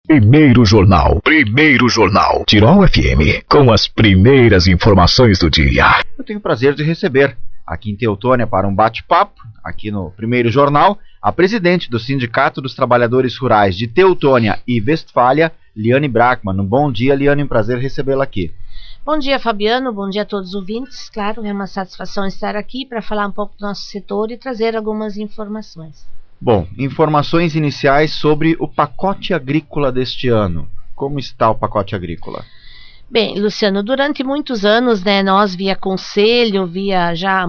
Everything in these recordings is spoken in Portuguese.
Primeiro Jornal, Tirol FM, com as primeiras informações do dia. Eu tenho o prazer de receber aqui em Teutônia para um bate-papo, aqui no Primeiro Jornal, a presidente do Sindicato dos Trabalhadores Rurais de Teutônia e Westfália, Liane Brackmann. Um bom dia, Liane, um prazer recebê-la aqui. Bom dia, Fabiano, bom dia a todos os ouvintes. Claro, é uma satisfação estar aqui para falar um pouco do nosso setor e trazer algumas informações. Bom, informações iniciais sobre o pacote agrícola deste ano. Como está o pacote agrícola? Bem, Luciano, durante muitos anos, nós via conselho, via já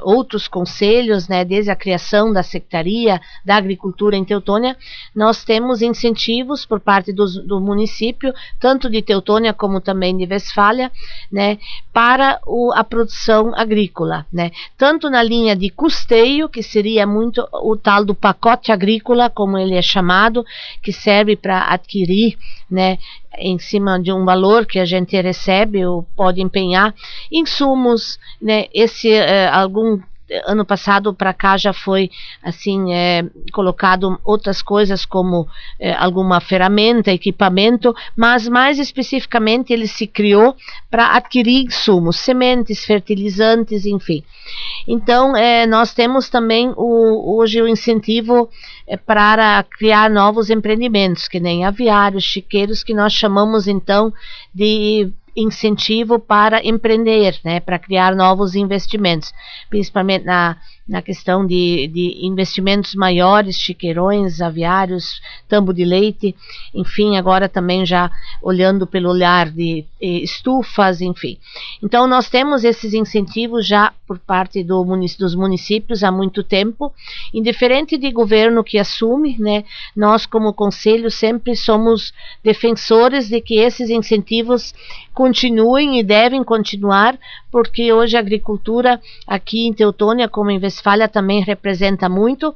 outros conselhos, desde a criação da Secretaria da Agricultura em Teutônia, nós temos incentivos por parte do município, tanto de Teutônia como também de Westfália, para a produção agrícola, tanto na linha de custeio, que seria muito o tal do pacote agrícola, como ele é chamado, que serve para adquirir, em cima de um valor que a gente recebe ou pode empenhar, insumos, algum ano passado para cá já foi assim colocado outras coisas como alguma ferramenta, equipamento, mas mais especificamente ele se criou para adquirir insumos, sementes, fertilizantes, enfim. Então nós temos também hoje o incentivo para criar novos empreendimentos, que nem aviários, chiqueiros, que nós chamamos então de incentivo para empreender, para criar novos investimentos, principalmente na questão de investimentos maiores, chiqueirões, aviários, tambo de leite, enfim, agora também já olhando pelo olhar de estufas, enfim. Então nós temos esses incentivos já por parte dos municípios há muito tempo, indiferente de governo que assume, nós como conselho sempre somos defensores de que esses incentivos continuem e devem continuar, porque hoje a agricultura aqui em Teutônia, como em Westfália, também representa muito,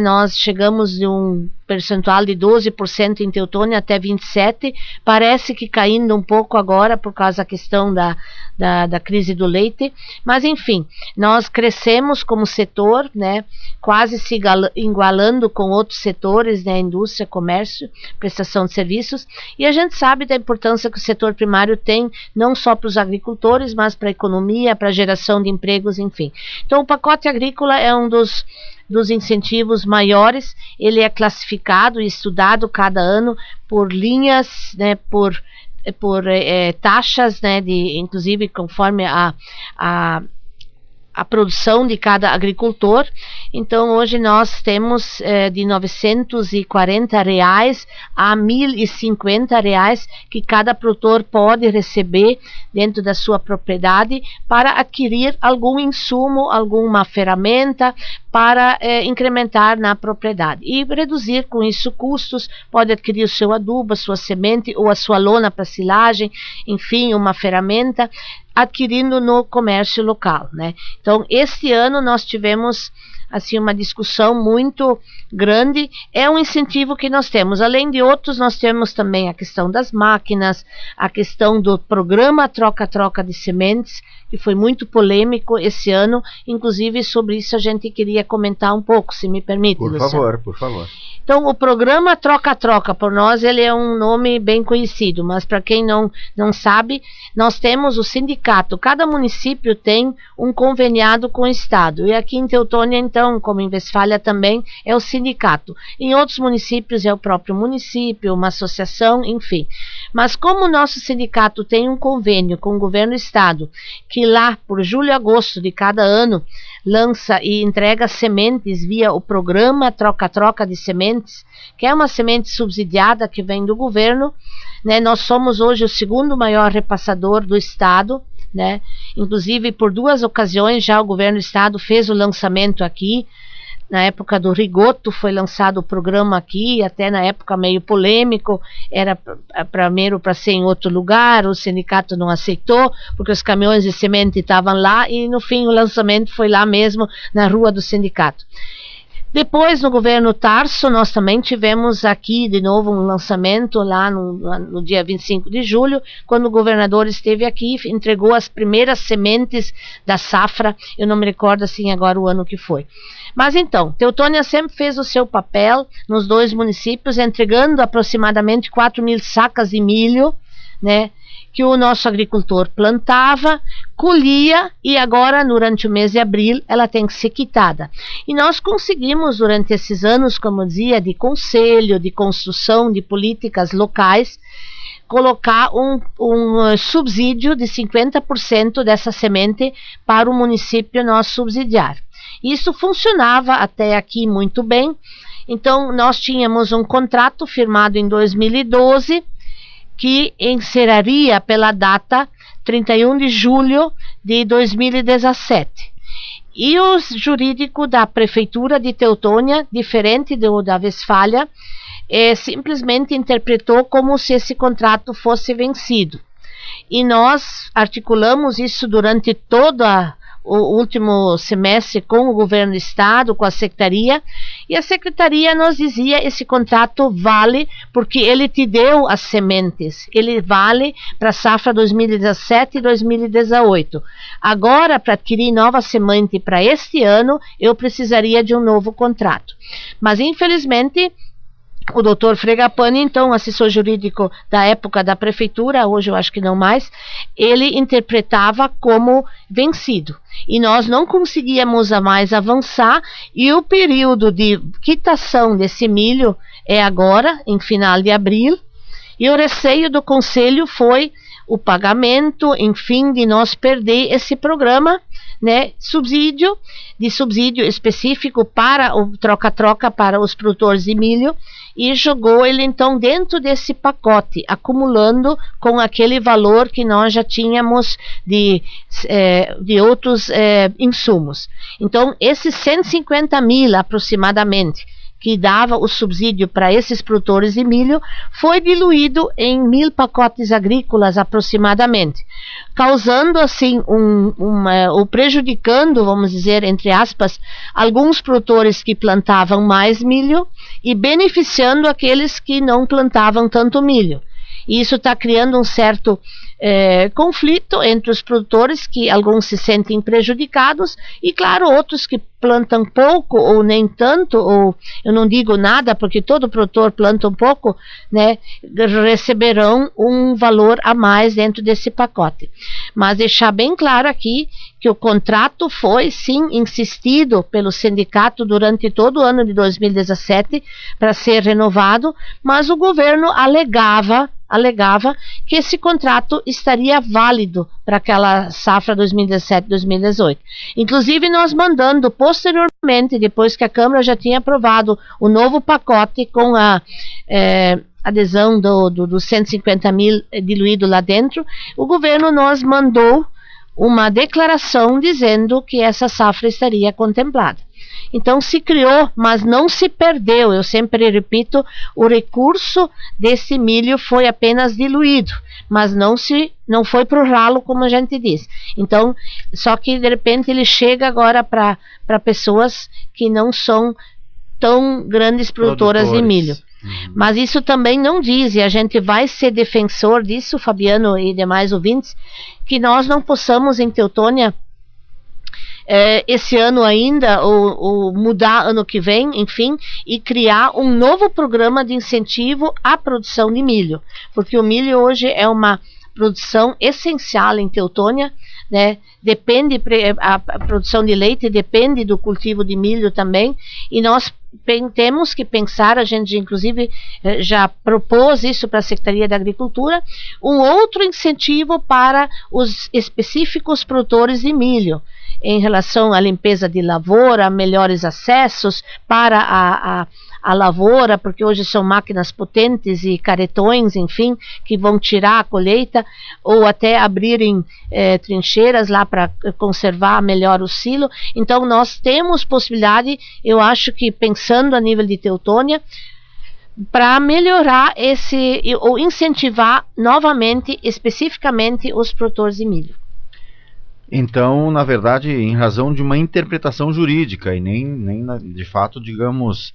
nós chegamos de um percentual de 12% em Teutônia até 27%, parece que caindo um pouco agora por causa da questão da crise do leite, mas enfim, nós crescemos como setor, quase se igualando com outros setores, indústria, comércio, prestação de serviços, e a gente sabe da importância que o setor primário tem, não só para os agricultores, mas para a economia, para a geração de empregos, enfim. Então o pacote agrícola é um dos incentivos maiores, ele é classificado e estudado cada ano por linhas, por taxas, inclusive conforme a produção de cada agricultor. Então hoje nós temos de R$940 a R$1.050 que cada produtor pode receber dentro da sua propriedade para adquirir algum insumo, alguma ferramenta para incrementar na propriedade e reduzir com isso custos, pode adquirir o seu adubo, a sua semente ou a sua lona para silagem, enfim, uma ferramenta, adquirindo no comércio local, Então, este ano nós tivemos assim uma discussão muito grande, é um incentivo que nós temos. Além de outros, nós temos também a questão das máquinas, a questão do programa troca-troca de sementes, que foi muito polêmico esse ano, inclusive sobre isso a gente queria comentar um pouco, se me permite, Luciano. Por favor. Então, o programa troca-troca, por nós, ele é um nome bem conhecido, mas para quem não sabe, nós temos o sindicato, cada município tem um conveniado com o Estado, e aqui em Teutônia, então, como em Westfália também, é o sindicato. Em outros municípios é o próprio município, uma associação, enfim. Mas como o nosso sindicato tem um convênio com o governo do Estado, que lá, por julho e agosto de cada ano, lança e entrega sementes via o programa troca-troca de sementes, que é uma semente subsidiada que vem do governo, nós somos hoje o segundo maior repassador do Estado, inclusive por 2 ocasiões já o governo do Estado fez o lançamento aqui. Na época do Rigoto foi lançado o programa aqui, até na época meio polêmico, era primeiro para ser em outro lugar, o sindicato não aceitou, porque os caminhões de semente estavam lá, e no fim o lançamento foi lá mesmo, na rua do sindicato. Depois, no governo Tarso, nós também tivemos aqui de novo um lançamento lá no dia 25 de julho, quando o governador esteve aqui e entregou as primeiras sementes da safra. Eu não me recordo assim agora o ano que foi. Mas então, Teutônia sempre fez o seu papel nos 2 municípios, entregando aproximadamente 4.000 sacas de milho, né, que o nosso agricultor plantava, colhia, e agora, durante o mês de abril, ela tem que ser quitada. E nós conseguimos, durante esses anos, como eu dizia, de conselho, de construção de políticas locais, colocar um subsídio de 50% dessa semente para o município nós subsidiar. Isso funcionava até aqui muito bem. Então, nós tínhamos um contrato firmado em 2012, que encerraria pela data 31 de julho de 2017. E o jurídico da Prefeitura de Teutônia, diferente da Westfália, simplesmente interpretou como se esse contrato fosse vencido. E nós articulamos isso durante todo o último semestre com o governo do estado, com a secretaria, e a secretaria nos dizia: esse contrato vale porque ele te deu as sementes, ele vale para a safra 2017 e 2018. Agora, para adquirir nova semente para este ano, eu precisaria de um novo contrato. Mas, infelizmente, o doutor Fregapani, então, assessor jurídico da época da prefeitura, hoje eu acho que não mais, ele interpretava como vencido. E nós não conseguíamos mais avançar, e o período de quitação desse milho é agora, em final de abril, e o receio do conselho foi o pagamento, enfim, de nós perder esse programa, né, subsídio específico para o troca-troca para os produtores de milho, e jogou ele então dentro desse pacote, acumulando com aquele valor que nós já tínhamos de outros insumos. Então, esses 150 mil aproximadamente, que dava o subsídio para esses produtores de milho, foi diluído em 1.000 pacotes agrícolas aproximadamente, causando assim ou prejudicando, vamos dizer, entre aspas, alguns produtores que plantavam mais milho e beneficiando aqueles que não plantavam tanto milho. E isso está criando um certo conflito entre os produtores, que alguns se sentem prejudicados, e claro, outros que plantam pouco ou nem tanto, ou eu não digo nada porque todo produtor planta um pouco, né, receberão um valor a mais dentro desse pacote. Mas deixar bem claro aqui que o contrato foi sim insistido pelo sindicato durante todo o ano de 2017 para ser renovado, mas o governo alegava que esse contrato estaria válido para aquela safra 2017-2018. Inclusive, nós mandando posteriormente, depois que a Câmara já tinha aprovado o novo pacote com a adesão dos 150 mil diluído lá dentro, o governo nos mandou uma declaração dizendo que essa safra estaria contemplada. Então se criou, mas não se perdeu. Eu sempre repito, o recurso desse milho foi apenas diluído, mas não foi para o ralo, como a gente diz. Então, só que de repente ele chega agora para pessoas que não são tão grandes produtoras de milho. Mas isso também não diz, e a gente vai ser defensor disso, Fabiano e demais ouvintes, que nós não possamos em Teutônia esse ano ainda, ou mudar ano que vem, enfim, e criar um novo programa de incentivo à produção de milho, porque o milho hoje é uma produção essencial em Teutônia, né? A produção de leite depende do cultivo de milho também, e nós temos que pensar, a gente inclusive já propôs isso para a Secretaria da Agricultura, um outro incentivo para os específicos produtores de milho, em relação à limpeza de lavoura, melhores acessos para a lavoura, porque hoje são máquinas potentes e caretões, enfim, que vão tirar a colheita, ou até abrirem trincheiras lá para conservar melhor o silo. Então nós temos possibilidade, eu acho que pensando a nível de Teutônia, para melhorar ou incentivar novamente, especificamente, os produtores de milho. Então, na verdade, em razão de uma interpretação jurídica e nem de fato, digamos,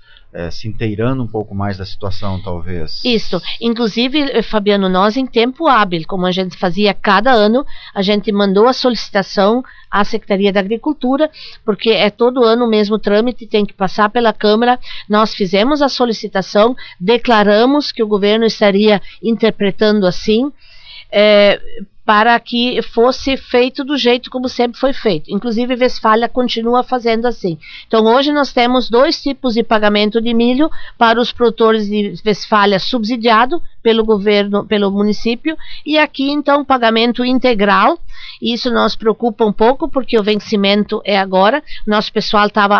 se inteirando um pouco mais da situação, talvez. Isso. Inclusive, Fabiano, nós em tempo hábil, como a gente fazia cada ano, a gente mandou a solicitação à Secretaria da Agricultura, porque é todo ano o mesmo trâmite, tem que passar pela Câmara. Nós fizemos a solicitação, declaramos que o governo estaria interpretando assim, para que fosse feito do jeito como sempre foi feito. Inclusive, Westfália continua fazendo assim. Então, hoje nós temos 2 tipos de pagamento de milho para os produtores de Westfália subsidiado pelo governo, pelo município, e aqui, então, pagamento integral. Isso nos preocupa um pouco, porque o vencimento é agora. Nosso pessoal estava